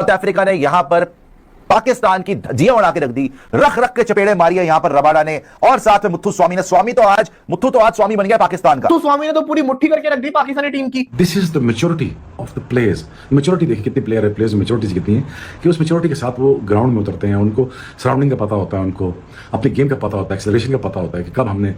South Africa ने यहां पर पाकिस्तान की धज्जियां उड़ा के रख दी, रख रख के चपेड़े मारी है यहां पर रबाडा ने, और साथ में मुत्थु स्वामी ने। मुत्थु तो आज स्वामी बन गया पाकिस्तान का। मुत्थु स्वामी ने तो पूरी मुट्ठी करके रख दी पाकिस्तानी टीम की। This is the maturity of the players. Maturity देखिए कितने प्लेयर है, प्लेयर्स मैच्योरिटी कितनी है कि उस मैच्योरिटी के साथ वो ग्राउंड में उतरते हैं, उनको सराउंडिंग का पता होता है, उनको अपनी गेम का पता होता है, एक्सेलरेशन का पता होता है कि कब हमने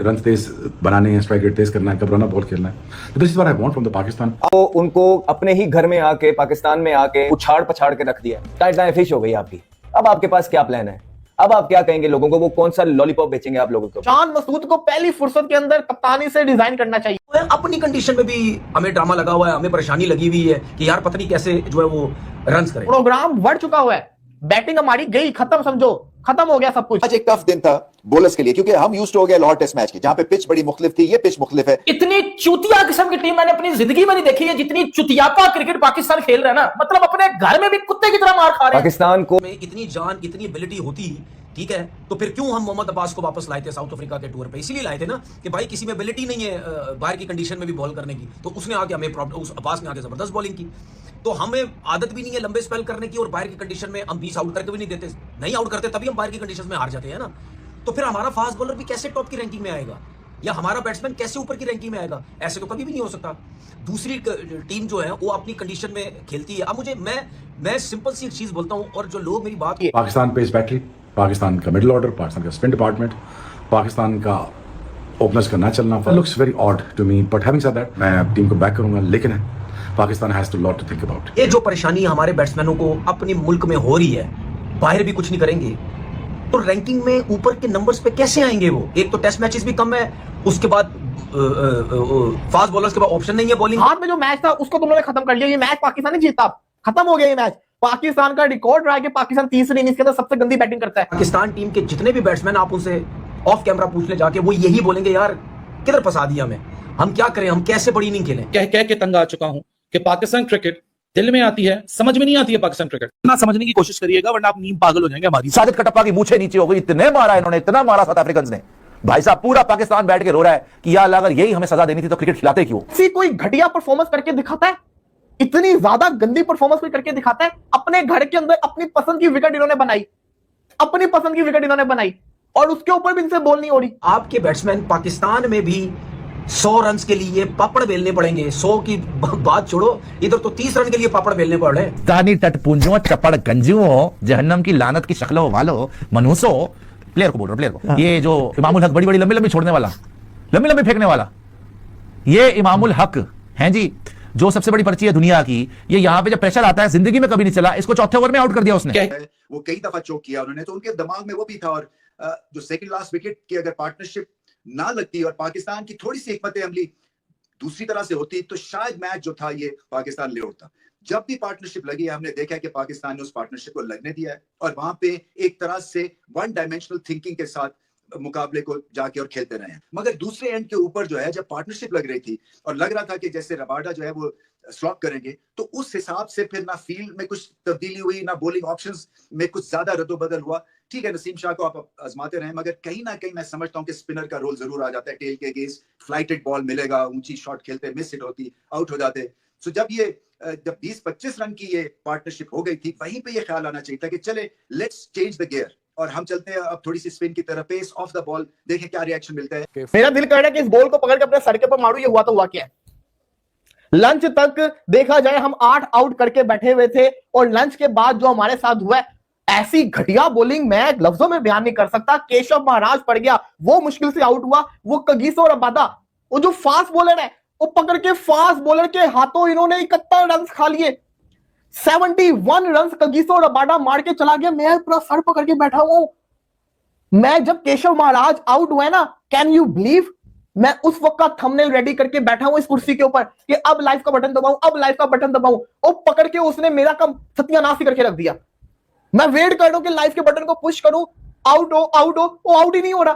रन तेज बनाने हैं, स्ट्राइक रेट तेज करना है, कब रन बॉल खेलना है। तो this is what I want from the Pakistan. तो उनको अपने ही घर में आके, पाकिस्तान में आके उछाड़ पछाड़ के रख दिया, टाइट फिश हो गई आपकी। अब आपके पास क्या प्लान है? अब आप क्या कहेंगे लोगों को? वो कौन सा लॉलीपॉप बेचेंगे आप लोगों को? शान मसूद को पहली फुर्सत के अंदर कप्तानी से डिजाइन करना चाहिए। अपनी कंडीशन में भी हमें ड्रामा लगा हुआ है, हमें परेशानी लगी हुई है कि यार पता नहीं कैसे जो है वो रन करें। प्रोग्राम बढ़ चुका हुआ है, बैटिंग हमारी गई, खत्म, समझो खत्म हो गया सब कुछ। आज एक टफ दिन था बॉलर्स के लिए, क्योंकि हम यूज्ड हो गए लाहौर टेस्ट मैच की, जहां पे पिच बड़ी मुख्तलिफ थी, ये पिच मुख्तलिफ है। इतनी चुतिया किस्म की टीम मैंने अपनी जिंदगी में नहीं देखी है, जितनी चुतियापा क्रिकेट पाकिस्तान खेल रहा है ना, मतलब अपने घर में भी कुत्ते की तरह मार खा रहे हैं। पाकिस्तान को इतनी जान, इतनी एबिलिटी होती, ठीक है, तो फिर क्यों हम मोहम्मद अब्बास को वापस लाए थे साउथ अफ्रीका के टूर पे? इसीलिए लाए थे ना कि भाई किसी में एबिलिटी नहीं है बाहर की कंडीशन में भी बॉल करने की, तो उसने आके हमें उस अब्बास ने आके जबरदस्त बॉलिंग की। तो हमें आदत भी नहीं है लंबे स्पेल करने की, और बाहर की कंडीशन में हम 20 आउट करके भी नहीं देते, नहीं आउट करते तभी हम बाहर की कंडीशन में हार जाते हैं ना। तो फिर हमारा फास्ट बॉलर भी कैसे टॉप की रैंकिंग में आएगा, या हमारा बैट्समैन कैसे ऊपर की रैंकिंग में आएगा? ऐसे तो कभी भी नहीं हो सकता। दूसरी टीम जो है वो अपनी कंडीशन में खेलती है। अब मैं सिंपल सी एक चीज बोलता हूं, और जो लोग मेरी बात पाकिस्तान पेस बैटरी, पाकिस्तान का मिडिल ऑर्डर, पाकिस्तान का स्पिन डिपार्टमेंट, पाकिस्तान का ओपनर्स का ना चलना looks very odd to me, but having said that मैं टीम को बैक करूंगा, लेकिन Pakistan has to lot to think about. ये जो परेशानी हमारे बैट्समैनों को अपने मुल्क में हो रही है, बाहर भी कुछ नहीं करेंगे तो रैंकिंग में ऊपर के नंबर्स पे कैसे आएंगे वो? एक तो टेस्ट मैचेस भी कम है, उसके बाद फास्ट बॉलर्स के पास ऑप्शन नहीं है बॉलिंग। हाथ में जो मैच था उसको तुम लोगों ने खत्म कर लिया। ये मैच पाकिस्तान ने जीता, खत्म हो गया ये मैच। पाकिस्तान का रिकॉर्ड रहा है कि पाकिस्तान तीसरे इनिंग्स के अंदर सबसे गंदी बैटिंग करता है। पाकिस्तान टीम के जितने भी बैट्समैन आप उनसे ऑफ कैमरा पूछ ले जाके, वो यही बोलेंगे यार किधर फंसा दिया हमें, हम क्या करें, हम कैसे बड़ी इनिंग खेलें। कह कह के तंग आ चुका हूं कि पाकिस्तान क्रिकेट दिल में आती है, समझ में नहीं आती है पाकिस्तान क्रिकेट। ना समझने की कोशिश करिएगा वरना आप नींद पागल हो जाएंगे हमारी। साजिद कटप्पा की मूछें नीचे हो गई, इतने मारा इन्होंने, इतना मारा साउथ अफ्रीकन ने। भाई साहब पूरा पाकिस्तान बैठ के रो रहा है कि यार अगर यही हमें सजा देनी थी तो क्रिकेट खिलाते क्यों? कोई घटिया परफॉर्मेंस करके दिखाता है, इतनी ज्यादा गंदी परफॉर्मेंस कोई करके दिखाता है। अपने घर के अंदर अपनी पसंद की विकेट इन्होंने बनाई, अपनी पसंद की विकेट इन्होंने बनाई, और उसके ऊपर भी इनसे बॉल नहीं हो रही। आपके बैट्समैन पाकिस्तान में भी 100 रन के लिए पापड़ बेलने पड़ेंगे। 100 की बात छोड़ो, इधर तो 30 रन के लिए पापड़ बेलने पड़ रहे हैं। तानी टटपुंजों, चपड़ गंजियों, जहन्नम की लानत की शक्लों वालों, मनुसो, प्लेयर को बोल रहा, प्लेयर को। ये जो इमामुल हक बड़ी बड़ी लंबी लंबी छोड़ने वाला, लंबी लंबी फेंकने वाला, ये इमामुल हक हैं जी, जो सबसे बड़ी पर्ची है दुनिया की। ये यहाँ पे जब प्रेशर आता है, जिंदगी में कभी नहीं चला, इसको चौथे ओवर में आउट कर दिया उसने। वो कई दफा चौक किया उन्होंने, तो उनके दिमाग में वो भी था। और जो सेकंड लास्ट विकेट की अगर पार्टनरशिप ना लगती और पाकिस्तान की थोड़ी सी हिकमत अमली दूसरी तरह से होती, तो शायद मैच जो था ये पाकिस्तान ले उठता। जब भी पार्टनरशिप लगी है, हमने देखा कि पाकिस्तान ने उस पार्टनरशिप को लगने दिया है, और वहां पे एक तरह से वन डायमेंशनल थिंकिंग के साथ मुकाबले को जाके और खेलते रहे हैं। मगर दूसरे एंड के ऊपर जो है, जब पार्टनरशिप लग रही थी और लग रहा था कि जैसे रबाडा जो है वो स्लॉप करेंगे, तो उस हिसाब से फिर ना फील्ड में कुछ तब्दीली हुई, ना बॉलिंग ऑप्शंस में कुछ ज्यादा रद्दोबदल हुआ। ठीक है, नसीम शाह को आप आजमाते रहे, मगर कहीं ना कहीं मैं समझता हूं कि स्पिनर का रोल जरूर आ जाता है। टेल के अगेंस्ट फ्लाइटेड बॉल मिलेगा, ऊंची शॉट खेलते, मिस हिट होती, आउट हो जाते। सो जब 20-25 रन की ये पार्टनरशिप हो गई थी, वहीं पे ये ख्याल आना चाहिए था कि चले लेट्स चेंज द गियर और हम चलते हैं अब थोड़ी सी स्पिन की तरफ, पेस ऑफ द बॉल, देखें क्या रिएक्शन मिलता है। मेरा दिल कर रहा है कि इस बॉल को पकड़ के अपने सर के ऊपर मारूं। ये हुआ तो हुआ क्या है? लंच तक देखा जाए हम 8 आउट करके बैठे हुए थे, और लंच के बाद जो हमारे साथ हुआ है, ऐसी घटिया बॉलिंग मैं लफ्जों में बयान नहीं कर सकता। केशव महाराज पड़ गया, वो मुश्किल से आउट हुआ। वो कगिसो रबादा, वो जो फास्ट बॉलर है, वो पकड़ के फास्ट बॉलर के हाथों इन्होंने 71 रन खा लिए। 71 रन कगिसो रबाडा मार के चला गया। मैं पूरा सर पकड़ के बैठा हुआ हूं। मैं जब केशव महाराज आउट हुए ना, कैन यू बिलीव, मैं उस वक्त का थंबनेल रेडी करके बैठा हूं इस कुर्सी के ऊपर कि अब लाइव का बटन दबाऊं, अब लाइव का बटन दबाऊं। और पकड़ के उसने मेरा काम सत्यानाश ही करके रख दिया। मैं वेट कर रहा हूं कि लाइव के बटन को पुश करूं, आउट हो, आउट हो, वो आउट ही नहीं हो रहा।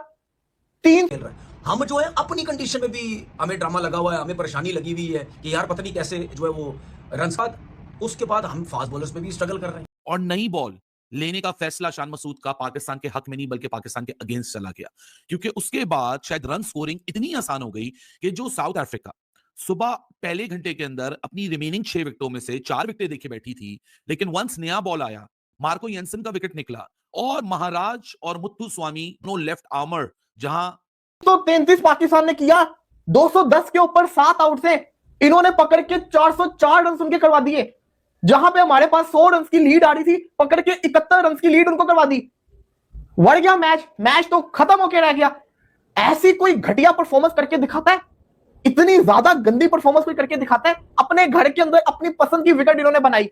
3 हम जो है अपनी कंडीशन में भी हमें ड्रामा लगा हुआ है, हमें परेशानी लगी हुई है कि यार पता नहीं कैसे जो है वो रन, उसके बाद हम फास्ट बॉलर्स में भी स्ट्रगल कर रहे हैं। और नई बॉल लेने का फैसला शान मसूद का पाकिस्तान के हक में नहीं बल्कि पाकिस्तान के अगेंस्ट चला गया, क्योंकि उसके बाद शायद रन स्कोरिंग इतनी आसान हो गई कि जो साउथ अफ्रीका सुबह पहले घंटे के अंदर अपनी रिमेनिंग 6 विकेटों में से 4 विकेटें देके बैठी थी, लेकिन वंस नया बॉल आया, मार्को येंसन का विकेट निकला और महाराज और मुत्थु स्वामी नो लेफ्ट आर्मर, जहां 233 पाकिस्तान ने किया, 210 के ऊपर 7 आउट से इन्होंने पकड़ के 404 रन उनके करवा दिए। जहां पे हमारे पास 100 रन की लीड आ रही थी, पकड़ के 71 रन की लीड उनको करवा दी। बढ़ गया मैच तो खत्म होके रह गया। ऐसी कोई घटिया परफॉर्मेंस करके दिखाता है, इतनी ज्यादा गंदी परफॉर्मेंस कोई करके दिखाता है। अपने घर के अंदर अपनी पसंद की विकेट इन्होंने बनाई,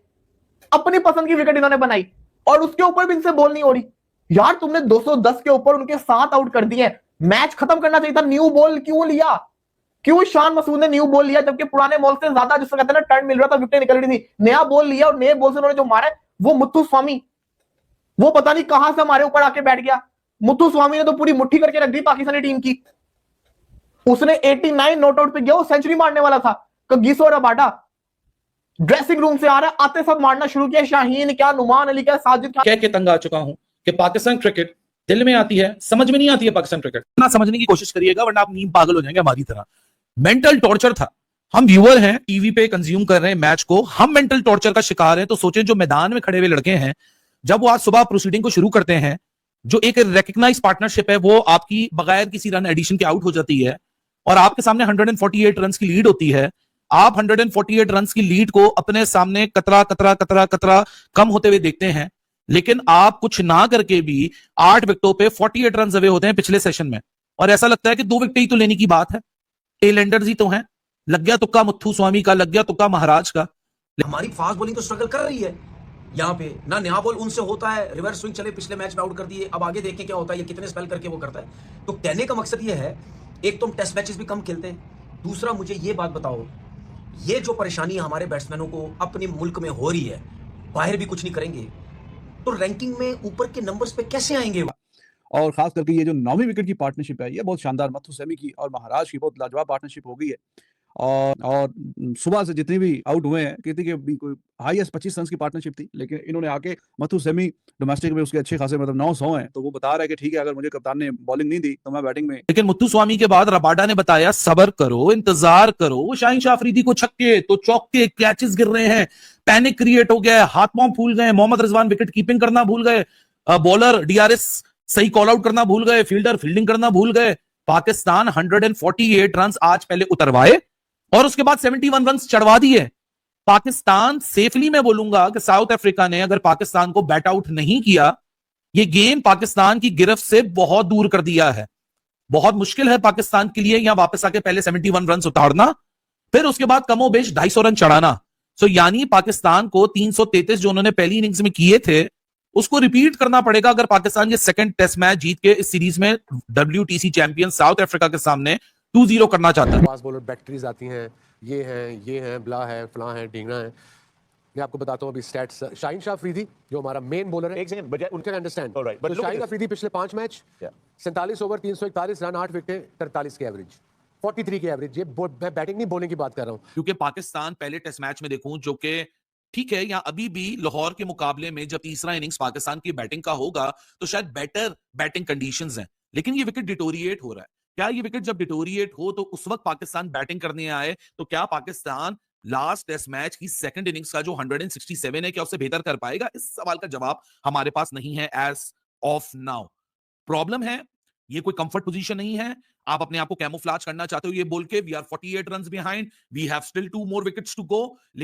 अपनी पसंद की विकेट इन्होंने बनाई और उसके ऊपर भी इनसे बॉल नहीं हो रही। यार तुमने 210 के ऊपर उनके 7 आउट कर दिए, मैच खत्म करना चाहिए था। न्यू बॉल क्यों लिया? क्यों शान मसूद ने न्यू बॉल लिया जबकि पुराने बॉल से ज्यादा जिसको कहते हैं ना टर्न मिल रहा था, विकेट निकल रही थी। नया बॉल लिया और नए बॉल से उन्होंने जो मारा वो मुत्थु स्वामी, वो पता नहीं कहां से हमारे ऊपर आके बैठ गया। मुत्थु स्वामी ने तो पूरी मुट्ठी करके रख दी पाकिस्तानी टीम की। उसने 89 नॉट आउट पे गया, वो सेंचुरी मारने वाला था। कगिसो रबाडा ड्रेसिंग रूम से आ रहा है, आते सब मारना शुरू किया। शाहीन क्या, नुमान अली क्या, साजिद क्या, कह के तंग आ चुका हूं कि पाकिस्तान क्रिकेट दिल में आती है, समझ में नहीं आती है पाकिस्तान क्रिकेट। ना समझने की कोशिश करिएगा वरना आप नींद पागल हो जाएंगे हमारी तरह। मेंटल टॉर्चर था। हम व्यूअर हैं, टीवी पे कंज्यूम कर रहे हैं मैच को, हम मेंटल टॉर्चर का शिकार हैं। तो सोचें जो मैदान में खड़े हुए लड़के हैं, जब वो आज सुबह प्रोसीडिंग को शुरू करते हैं, जो एक रेकग्नाइज पार्टनरशिप है वो आपकी बगैर किसी रन एडिशन के आउट हो जाती है और आपके सामने 148 रन की लीड होती है। आप 148 रन की लीड को अपने सामने कतरा कतरा कतरा कतरा कम होते हुए देखते हैं, लेकिन आप कुछ ना करके भी 8 विकेटों पे 48 रन अवे होते हैं पिछले सेशन में, और ऐसा लगता है कि 2 विकेट ही तो लेने की बात है, टेलेंडर्स ही तो हैं। लग गया तुक्का मुत्थु स्वामी का, लग गया तुक्का महाराज का। हमारी फास्ट बॉलिंग तो स्ट्रगल कर रही है यहाँ पे ना। नया बॉल उनसे होता है, रिवर्स स्विंग चले, पिछले मैच में आउट कर दिए, अब आगे देखें क्या होता है, ये कितने स्पेल करके वो करता है। तो कहने का मकसद ये है, एक तो हम टेस्ट मैचेस भी कम खेलते हैं, दूसरा मुझे ये बात बताओ, ये जो परेशानी हमारे बैट्समैनों को अपने मुल्क में हो रही है, बाहर भी कुछ नहीं करेंगे तो रैंकिंग में ऊपर के नंबर्स पे कैसे आएंगे? और खास करके ये जो 9वीं विकेट की पार्टनरशिप है, ये बहुत शानदार, मुत्थु सैमी की और महाराज की बहुत लाजवाब पार्टनरशिप हो गई है। और सुबह से जितने भी आउट हुए हैं, कहते कि कोई हाईएस्ट 25 रन की पार्टनरशिप थी, लेकिन इन्होंने आके मुत्थु सैमी डोमेस्टिक में उसके अच्छे खासे मतलब 900 हैं, तो वो बता रहा है कि ठीक है, अगर मुझे कप्तान ने बॉलिंग नहीं दी तो मैं बैटिंग में। लेकिन मुत्थु स्वामी के बाद रबाडा ने बताया सब्र करो, इंतजार करो। शाहीन शाह अफरीदी को छक्के तो चौके, कैचेस गिर रहे हैं, पैनिक क्रिएट हो गया है, हाथ पांव फूल गए, मोहम्मद रिजवान विकेट कीपिंग करना भूल गए, बॉलर डीआरएस सही कॉल आउट करना भूल गए, फील्डर फील्डिंग करना भूल गए। पाकिस्तान 148 रन आज पहले उतरवाए और उसके बाद 71 रन चढ़वा दिए। पाकिस्तान सेफली मैं बोलूंगा कि साउथ अफ्रीका ने अगर पाकिस्तान को बैट आउट नहीं किया, ये गेम पाकिस्तान की गिरफ्त से बहुत दूर कर दिया है। बहुत मुश्किल है पाकिस्तान के लिए यहां वापस आके पहले 71 रन उतारना, फिर उसके बाद कमोबेश 250 रन चढ़ाना। सो यानी पाकिस्तान को 333 जो उन्होंने पहली इनिंग्स में किए थे, उसको रिपीट करना पड़ेगा अगर पाकिस्तान ये सेकंड टेस्ट मैच जीत के इस सीरीज में WTC चैंपियन साउथ अफ्रीका के सामने 2-0 करना चाहता है। फास्ट बॉलर बैटरीज आती हैं, ये हैं, ब्ला है, फला है, ढींगना है। मैं आपको बताता हूं अभी स्टैट्स। शाहीन शाह अफरीदी जो हमारा मेन बॉलर है, एक सेकंड बजाय उनके अंडरस्टैंड। तो शाहीन अफरीदी पिछले 5 मैच 47 ओवर 341 रन, 8 विकेट, 43 के एवरेज, 43 के एवरेज। ये मैं बैटिंग नहीं बॉलिंग की बात कर रहा हूं। क्योंकि पाकिस्तान पहले टेस्ट मैच में देखूं, जो कि ठीक है, यहां अभी भी लाहौर के मुकाबले में जब तीसरा इनिंग्स पाकिस्तान की बैटिंग का होगा तो शायद बेटर बैटिंग कंडीशंस हैं, लेकिन ये विकेट डिटोरिएट हो रहा है। क्या ये विकेट जब डिटोरिएट हो तो उस वक्त पाकिस्तान बैटिंग करने आए तो क्या पाकिस्तान लास्ट टेस्ट मैच की सेकंड इनिंग्स का जो 167 है क्या उससे बेहतर कर पाएगा? इस सवाल का जवाब हमारे पास नहीं है एज ऑफ नाउ। प्रॉब्लम है, ये कोई कंफर्ट पोजीशन नहीं है। आप अपने आप को कैमोफ्लेज करना चाहते हो ये बोल के we are 48 runs behind, we have still 2 more wickets to go, लेकिन